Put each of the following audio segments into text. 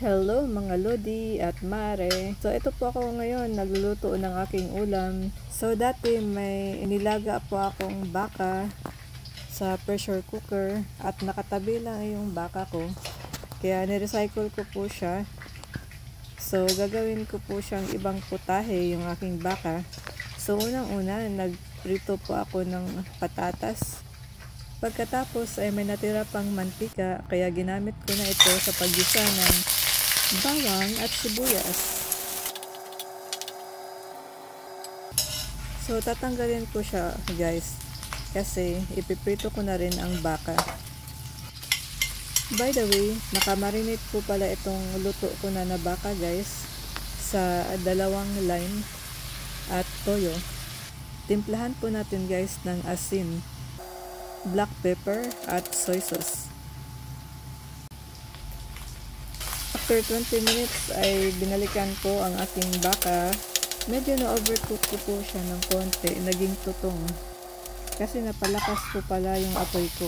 Hello mga Lodi at Mare. So ito po ako ngayon nagluluto ng aking ulam. So dati may nilaga po akong baka sa pressure cooker at nakatabi lang yung baka ko. Kaya nirecycle ko po siya. So gagawin ko po siyang ibang putahe yung aking baka. So unang-una nagprito po ako ng patatas. Pagkatapos ay may natira pang mantika kaya ginamit ko na ito sa paggisa ng bawang at sibuyas. So tatanggalin ko siya guys kasi ipiprito ko na rin ang baka. By the way, nakamarinate po pala itong luto ko na baka guys sa 2 lime at toyo. Timplahan po natin guys ng asin, black pepper at soy sauce. After 20 minutes ay binalikan ko ang aking baka. Medyo na-overcook ko po siya ng konti, naging tutong. Kasi napalakas po pala yung apoy ko.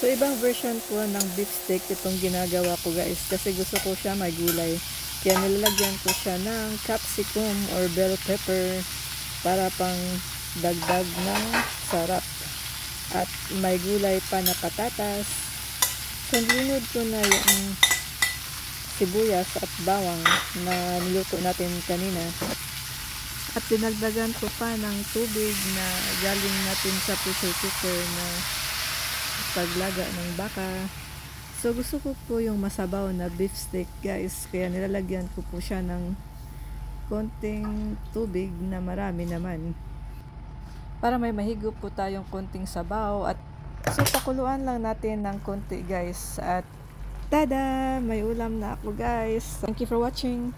So ibang version po ng beef steak itong ginagawa ko guys. Kasi gusto ko siya may gulay. Kaya nilalagyan ko siya ng capsicum or bell pepper para pang dagdag ng sarap. At may gulay pa na patatas. So linod ko na yung sibuyas at bawang na niluto natin kanina. At dinagdagan ko pa ng tubig na galing natin sa pressure cooker na paglaga ng baka. So gusto ko po yung masabaw na beef steak guys. Kaya nilalagyan ko po siya ng konting tubig na marami naman. Para may mahigop po tayong konting sabaw. At so pakuluan lang natin ng konti guys. At tada! May ulam na ako guys. Thank you for watching.